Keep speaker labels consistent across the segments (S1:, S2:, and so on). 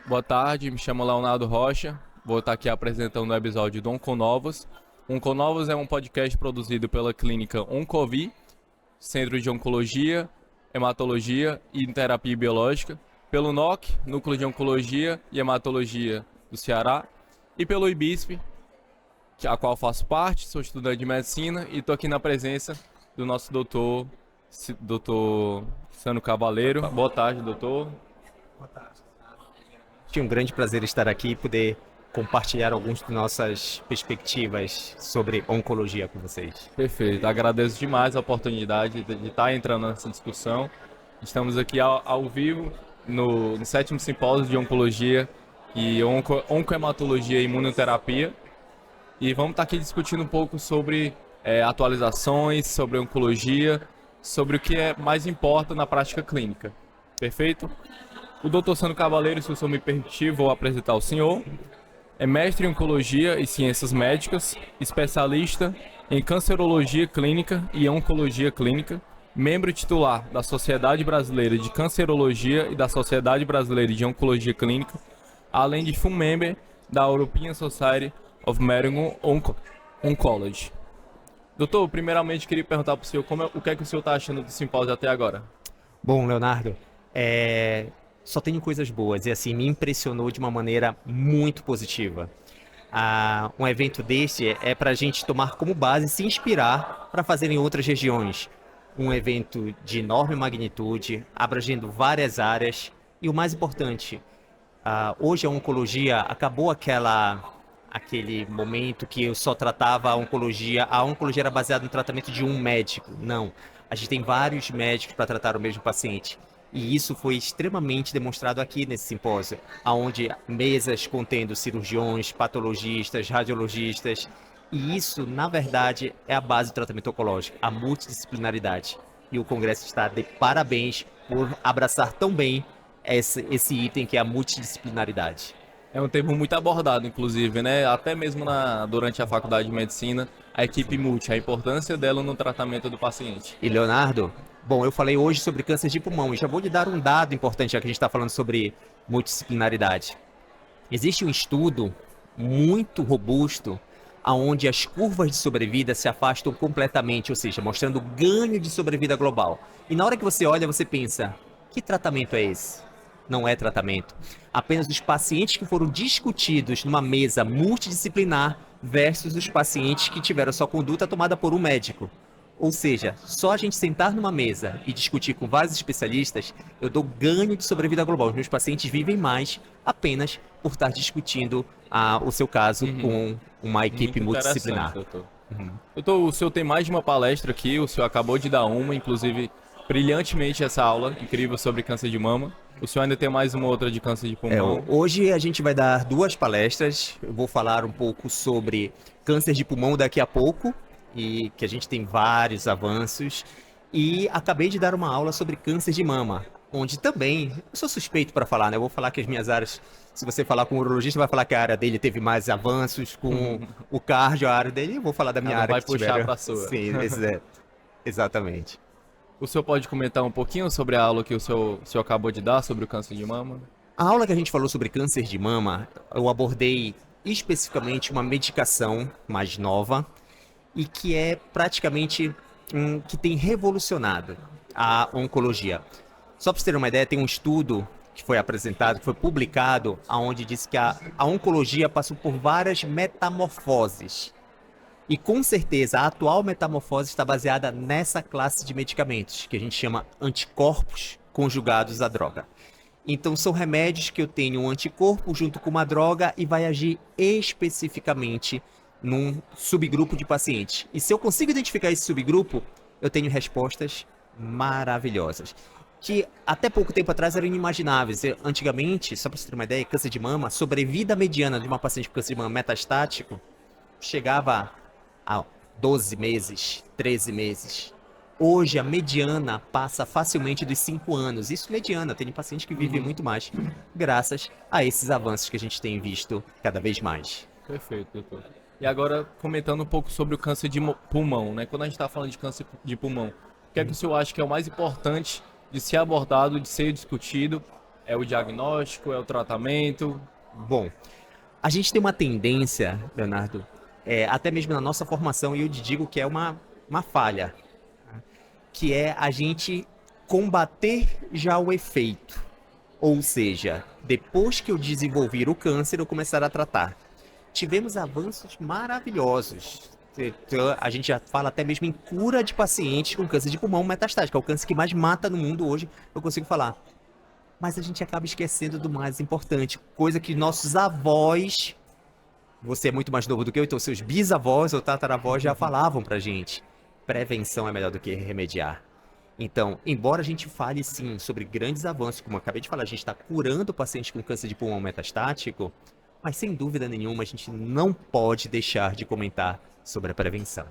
S1: Boa tarde, me chamo Leonardo Rocha. Vou estar aqui apresentando o episódio do Onconovos. Onconovos é um podcast produzido pela clínica Oncovi, Centro de Oncologia, Hematologia e Terapia Biológica, pelo NOC, Núcleo de Oncologia e Hematologia do Ceará, e pelo IBISP, a qual faço parte, sou estudante de medicina e estou aqui na presença do nosso doutor Sano Cavaleiro. Boa tarde, doutor.
S2: É um grande prazer estar aqui e poder compartilhar algumas de nossas perspectivas sobre oncologia com vocês.
S1: Perfeito, agradeço demais a oportunidade de estar entrando nessa discussão. Estamos aqui ao vivo no 7º Simpósio de Oncologia e Oncohematologia e Imunoterapia. E vamos estar aqui discutindo um pouco sobre atualizações, sobre oncologia, sobre o que mais importa na prática clínica. Perfeito? O Dr. Sano Cavaleiro, se o senhor me permitir, vou apresentar o senhor. É mestre em Oncologia e Ciências Médicas, especialista em Cancerologia Clínica e Oncologia Clínica, membro titular da Sociedade Brasileira de Cancerologia e da Sociedade Brasileira de Oncologia Clínica, além de full member da European Society of Medical Oncology. Doutor, primeiramente queria perguntar para o senhor o que é que o senhor está achando do simpósio até agora?
S2: Bom, Leonardo, só tenho coisas boas e assim me impressionou de uma maneira muito positiva. Um evento deste é para a gente tomar como base e se inspirar para fazer em outras regiões. Um evento de enorme magnitude, abrangendo várias áreas e o mais importante, hoje a oncologia acabou aquele momento que eu só tratava a oncologia era baseada no tratamento de um médico. Não, a gente tem vários médicos para tratar o mesmo paciente. E isso foi extremamente demonstrado aqui nesse simpósio, onde mesas contendo cirurgiões, patologistas, radiologistas. E isso, na verdade, é a base do tratamento oncológico, a multidisciplinaridade. E o Congresso está de parabéns por abraçar tão bem esse item que é a multidisciplinaridade.
S1: É um termo muito abordado, inclusive, né? Até mesmo durante a faculdade de medicina, a equipe multi, a importância dela no tratamento do paciente.
S2: E Leonardo, bom, eu falei hoje sobre câncer de pulmão e já vou lhe dar um dado importante, já que a gente está falando sobre multidisciplinaridade. Existe um estudo muito robusto onde as curvas de sobrevida se afastam completamente, ou seja, mostrando ganho de sobrevida global. E na hora que você olha, você pensa, que tratamento é esse? Não é tratamento. Apenas os pacientes que foram discutidos numa mesa multidisciplinar versus os pacientes que tiveram sua conduta tomada por um médico. Ou seja, só a gente sentar numa mesa e discutir com vários especialistas, eu dou ganho de sobrevida global. Os meus pacientes vivem mais apenas por estar discutindo o seu caso com uma equipe multidisciplinar.
S1: Doutor. Doutor, o senhor tem mais de uma palestra aqui, o senhor acabou de dar uma, inclusive brilhantemente essa aula incrível sobre câncer de mama. O senhor ainda tem mais uma outra de câncer de pulmão?
S2: Hoje a gente vai dar duas palestras. Eu vou falar um pouco sobre câncer de pulmão daqui a pouco, e que a gente tem vários avanços. E acabei de dar uma aula sobre câncer de mama, onde também, eu sou suspeito para falar, né? Eu vou falar que as minhas áreas, se você falar com o urologista, vai falar que a área dele teve mais avanços, com o cardio, a área dele, eu vou falar da minha área.
S1: Vai puxar para a sua.
S2: Sim, exatamente.
S1: O senhor pode comentar um pouquinho sobre a aula que o senhor acabou de dar sobre o câncer de mama?
S2: A aula que a gente falou sobre câncer de mama, eu abordei especificamente uma medicação mais nova e que é praticamente que tem revolucionado a oncologia. Só para você ter uma ideia, tem um estudo que foi apresentado, que foi publicado, onde diz que a oncologia passou por várias metamorfoses. E com certeza a atual metamorfose está baseada nessa classe de medicamentos, que a gente chama anticorpos conjugados à droga. Então são remédios que eu tenho um anticorpo junto com uma droga e vai agir especificamente num subgrupo de pacientes. E se eu consigo identificar esse subgrupo, eu tenho respostas maravilhosas, que até pouco tempo atrás eram inimagináveis. Antigamente, só para você ter uma ideia, câncer de mama, sobrevida mediana de uma paciente com câncer de mama metastático chegava a 12 meses, 13 meses. Hoje, a mediana passa facilmente dos 5 anos. Isso mediana, tem paciente que vive muito mais, graças a esses avanços que a gente tem visto cada vez mais.
S1: Perfeito, doutor. E agora, comentando um pouco sobre o câncer de pulmão, né? Quando a gente está falando de câncer de pulmão, o que é que o senhor acha que é o mais importante de ser abordado, de ser discutido É o diagnóstico, é o tratamento?
S2: Bom, a gente tem uma tendência, Leonardo, até mesmo na nossa formação, e eu te digo que é uma falha, que é a gente combater já o efeito. Ou seja, depois que eu desenvolver o câncer, eu começar a tratar. Tivemos avanços maravilhosos. Então, a gente já fala até mesmo em cura de pacientes com câncer de pulmão metastático, é o câncer que mais mata no mundo hoje, eu consigo falar. Mas a gente acaba esquecendo do mais importante, coisa que nossos avós, você é muito mais novo do que eu, então seus bisavós ou tataravós já falavam pra gente. Prevenção é melhor do que remediar. Então, embora a gente fale sim sobre grandes avanços, como eu acabei de falar, a gente está curando pacientes com câncer de pulmão metastático, mas sem dúvida nenhuma a gente não pode deixar de comentar sobre a prevenção.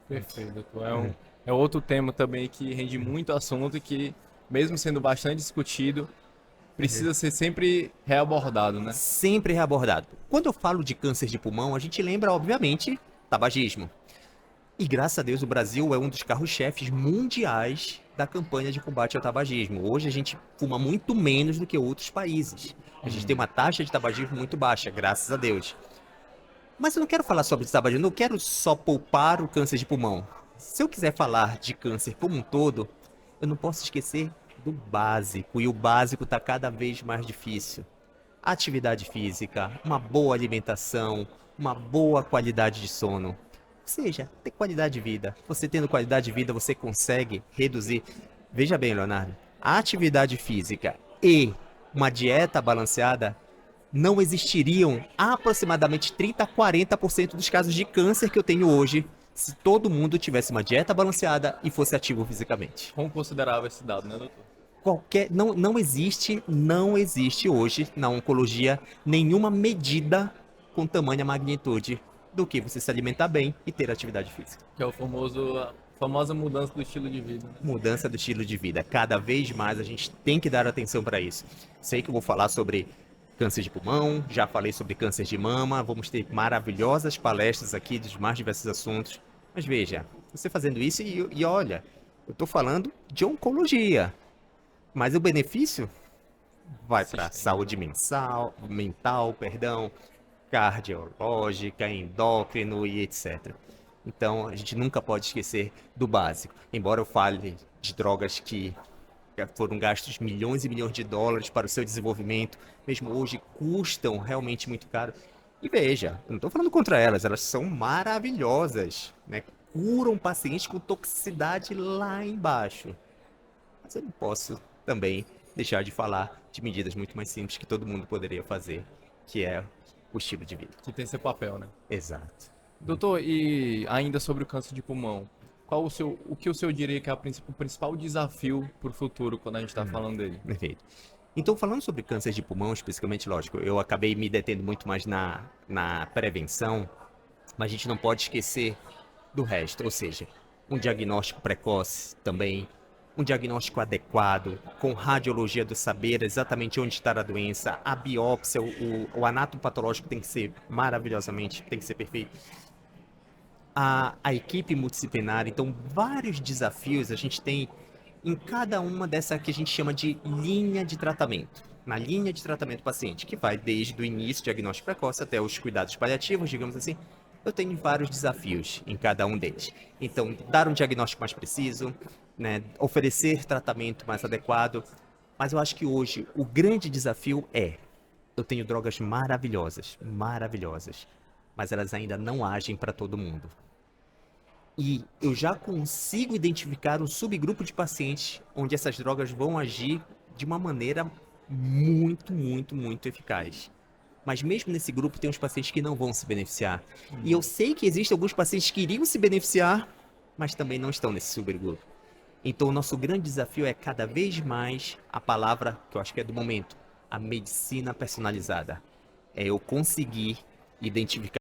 S1: Perfeito, doutor. É outro tema também que rende muito assunto e que, mesmo sendo bastante discutido, precisa ser sempre reabordado, né?
S2: Sempre reabordado. Quando eu falo de câncer de pulmão, a gente lembra, obviamente, tabagismo. E graças a Deus o Brasil é um dos carros-chefes mundiais da campanha de combate ao tabagismo. Hoje a gente fuma muito menos do que outros países. A gente tem uma taxa de tabagismo muito baixa, graças a Deus. Mas eu não quero falar sobre tabagismo, não quero só poupar o câncer de pulmão. Se eu quiser falar de câncer como um todo, eu não posso esquecer do básico, e o básico está cada vez mais difícil. Atividade física, uma boa alimentação, uma boa qualidade de sono. Ou seja, ter qualidade de vida. Você tendo qualidade de vida, você consegue reduzir. Veja bem, Leonardo, a atividade física e uma dieta balanceada não existiriam aproximadamente 30 a 40% dos casos de câncer que eu tenho hoje se todo mundo tivesse uma dieta balanceada e fosse ativo fisicamente.
S1: Como considerava esse dado, né, doutor?
S2: Não existe hoje na oncologia nenhuma medida com tamanha magnitude do que você se alimentar bem e ter atividade física.
S1: Que é a famosa mudança do estilo de vida, né?
S2: Mudança do estilo de vida. Cada vez mais a gente tem que dar atenção para isso. Sei que eu vou falar sobre câncer de pulmão, já falei sobre câncer de mama, vamos ter maravilhosas palestras aqui dos mais diversos assuntos. Mas veja, você fazendo isso e olha, eu estou falando de oncologia, mas o benefício vai para saúde mental, perdão, cardiológica, endócrino e etc. Então, a gente nunca pode esquecer do básico. Embora eu fale de drogas que foram gastos milhões e milhões de dólares para o seu desenvolvimento, mesmo hoje custam realmente muito caro. E veja, eu não estou falando contra elas, elas são maravilhosas, né? Curam pacientes com toxicidade lá embaixo. Mas eu não posso também deixar de falar de medidas muito mais simples que todo mundo poderia fazer, que é o estilo de vida.
S1: Que tem seu papel, né?
S2: Exato.
S1: Doutor, e ainda sobre o câncer de pulmão, o que o senhor diria que é o principal desafio para o futuro quando a gente está falando dele?
S2: Perfeito. Então, falando sobre câncer de pulmão, especificamente, lógico, eu acabei me detendo muito mais na prevenção, mas a gente não pode esquecer do resto, ou seja, um diagnóstico precoce também, um diagnóstico adequado, com radiologia do saber exatamente onde está a doença, a biópsia, o anatomopatológico tem que ser maravilhosamente, tem que ser perfeito. A equipe multidisciplinar, então vários desafios a gente tem em cada uma dessa que a gente chama de linha de tratamento. Na linha de tratamento do paciente, que vai desde o início, diagnóstico precoce, até os cuidados paliativos, digamos assim, eu tenho vários desafios em cada um deles. Então, dar um diagnóstico mais preciso, né, oferecer tratamento mais adequado, mas eu acho que hoje o grande desafio é, eu tenho drogas maravilhosas, maravilhosas, mas elas ainda não agem para todo mundo. E eu já consigo identificar um subgrupo de pacientes onde essas drogas vão agir de uma maneira muito, muito, muito eficaz. Mas mesmo nesse grupo tem uns pacientes que não vão se beneficiar. E eu sei que existem alguns pacientes que iriam se beneficiar, mas também não estão nesse subgrupo. Então o nosso grande desafio é cada vez mais a palavra que eu acho que é do momento, a medicina personalizada. É eu conseguir identificar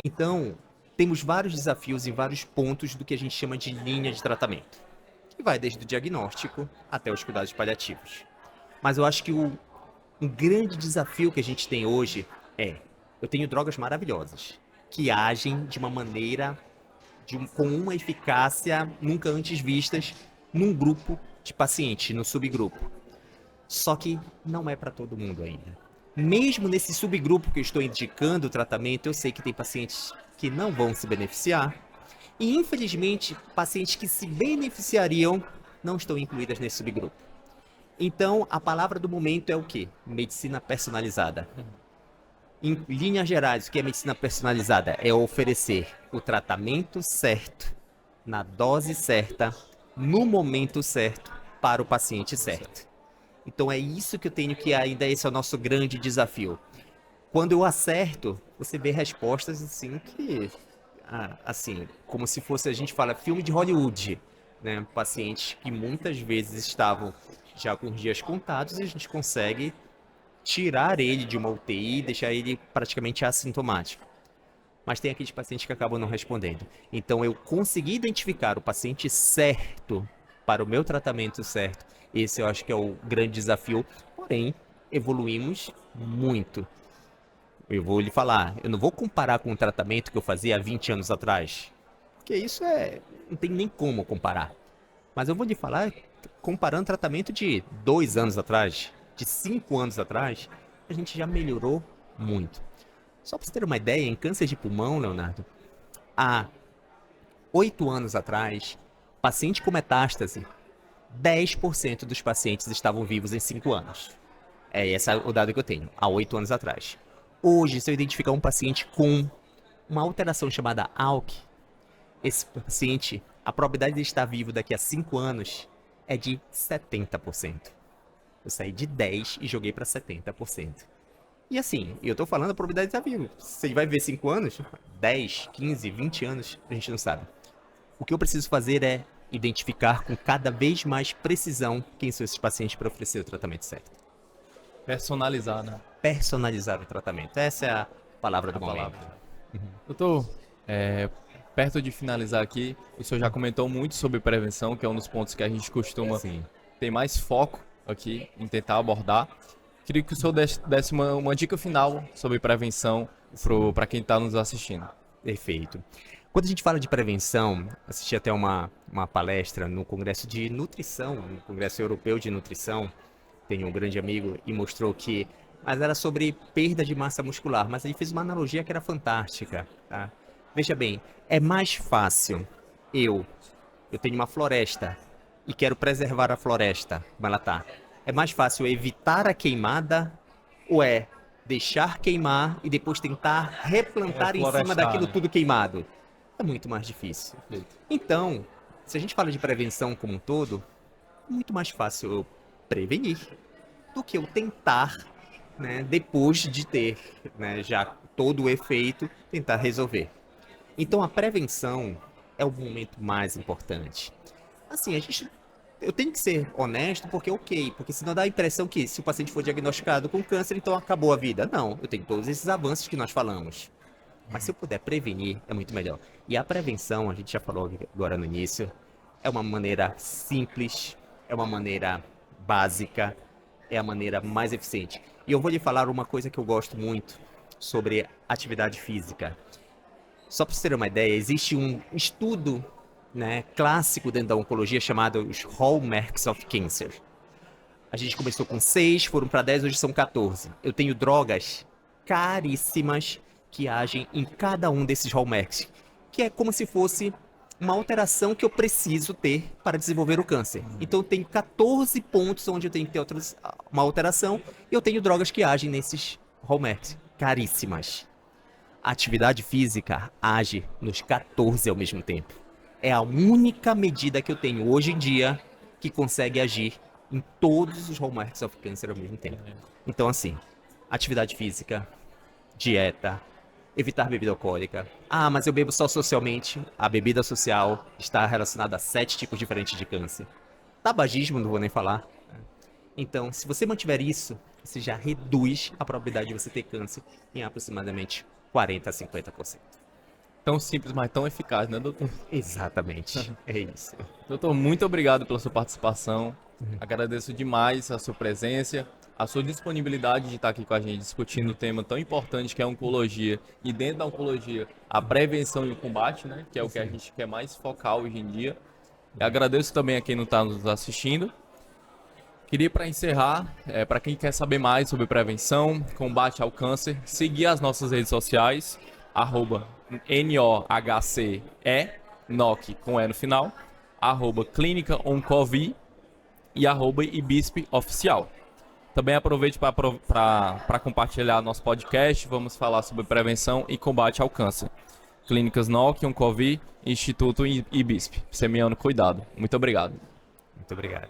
S2: Então, temos vários desafios em vários pontos do que a gente chama de linha de tratamento, que vai desde o diagnóstico até os cuidados paliativos. Mas eu acho que um grande desafio que a gente tem hoje é, eu tenho drogas maravilhosas, que agem de uma maneira, com uma eficácia nunca antes vistas num grupo de pacientes, no subgrupo. Só que não é para todo mundo ainda. Mesmo nesse subgrupo que eu estou indicando o tratamento, eu sei que tem pacientes que não vão se beneficiar. E, infelizmente, pacientes que se beneficiariam não estão incluídas nesse subgrupo. Então, a palavra do momento é o quê? Medicina personalizada. Em linhas gerais, o que é medicina personalizada? É oferecer o tratamento certo, na dose certa, no momento certo, para o paciente certo. Então é isso que eu tenho que ainda, esse é o nosso grande desafio. Quando eu acerto, você vê respostas assim que, assim, como se fosse, a gente fala, filme de Hollywood, né? Pacientes que muitas vezes estavam já com os dias contados e a gente consegue tirar ele de uma UTI e deixar ele praticamente assintomático. Mas tem aqueles pacientes que acabam não respondendo. Então eu consegui identificar o paciente certo para o meu tratamento certo. Esse eu acho que é o grande desafio. Porém, evoluímos muito. Eu vou lhe falar, eu não vou comparar com o tratamento que eu fazia há 20 anos atrás. Porque isso não tem nem como comparar. Mas eu vou lhe falar, comparando o tratamento de 2 anos atrás, de 5 anos atrás, a gente já melhorou muito. Só para você ter uma ideia, em câncer de pulmão, Leonardo, há 8 anos atrás, paciente com metástase, 10% dos pacientes estavam vivos em 5 anos. Esse é o dado que eu tenho, há 8 anos atrás. Hoje, se eu identificar um paciente com uma alteração chamada ALK, esse paciente, a probabilidade de estar vivo daqui a 5 anos é de 70%. Eu saí de 10% e joguei para 70%. E assim, eu tô falando a probabilidade de estar vivo. Se ele vai viver 5 anos, 10, 15, 20 anos, a gente não sabe. O que eu preciso fazer é identificar com cada vez mais precisão quem são esses pacientes para oferecer o tratamento certo.
S1: Personalizar, né?
S2: Personalizar o tratamento. Essa é a palavra do momento.
S1: Doutor, perto de finalizar aqui, o senhor já comentou muito sobre prevenção, que é um dos pontos que a gente costuma ter mais foco aqui em tentar abordar. Queria que o senhor desse uma dica final sobre prevenção para quem está nos assistindo.
S2: Perfeito. Quando a gente fala de prevenção, assisti até uma palestra no Congresso de Nutrição, no Congresso Europeu de Nutrição, tenho um grande amigo e mostrou que, mas era sobre perda de massa muscular, mas ele fez uma analogia que era fantástica, tá? Veja bem, é mais fácil eu tenho uma floresta e quero preservar a floresta, como ela tá. É mais fácil evitar a queimada ou deixar queimar e depois tentar replantar em cima daquilo tudo queimado? É muito mais difícil. Então, se a gente fala de prevenção como um todo, é muito mais fácil eu prevenir do que eu tentar, né, depois de ter, né, já todo o efeito, tentar resolver. Então a prevenção é o momento mais importante. Assim, eu tenho que ser honesto porque senão dá a impressão que se o paciente for diagnosticado com câncer, então acabou a vida. Não, eu tenho todos esses avanços que nós falamos. Mas se eu puder prevenir, é muito melhor. E a prevenção, a gente já falou agora no início, é uma maneira simples, é uma maneira básica, é a maneira mais eficiente. E eu vou lhe falar uma coisa que eu gosto muito sobre atividade física. Só para você ter uma ideia, existe um estudo, né, clássico dentro da oncologia chamado os Hallmarks of Cancer. A gente começou com 6, foram para 10, hoje são 14. Eu tenho drogas caríssimas que agem em cada um desses hallmarks, que é como se fosse uma alteração que eu preciso ter para desenvolver o câncer. Então eu tenho 14 pontos onde eu tenho que ter uma alteração e eu tenho drogas que agem nesses hallmarks, caríssimas. A atividade física age nos 14 ao mesmo tempo. É a única medida que eu tenho hoje em dia que consegue agir em todos os hallmarks of cancer ao mesmo tempo. Então assim, atividade física, dieta, evitar bebida alcoólica. Mas eu bebo só socialmente. A bebida social está relacionada a 7 tipos diferentes de câncer. Tabagismo, não vou nem falar. Então, se você mantiver isso, você já reduz a probabilidade de você ter câncer em aproximadamente 40 a 50%.
S1: Tão simples, mas tão eficaz, né, doutor?
S2: Exatamente, é isso.
S1: Doutor, muito obrigado pela sua participação. Agradeço demais a sua presença, a sua disponibilidade de estar aqui com a gente discutindo um tema tão importante que é a oncologia. E dentro da oncologia, a prevenção e o combate, né? Que é o que a gente quer mais focar hoje em dia. E agradeço também a quem não está nos assistindo. Queria, para encerrar, para quem quer saber mais sobre prevenção, combate ao câncer, seguir as nossas redes sociais, @NOHCE, NOC com E no final, @Clínica Oncovi e @IBISP Oficial. Também aproveite para compartilhar nosso podcast. Vamos falar sobre prevenção e combate ao câncer. Clínicas NOC, Oncovi, Instituto IBISP. Semiano Cuidado. Muito obrigado.
S2: Muito obrigado.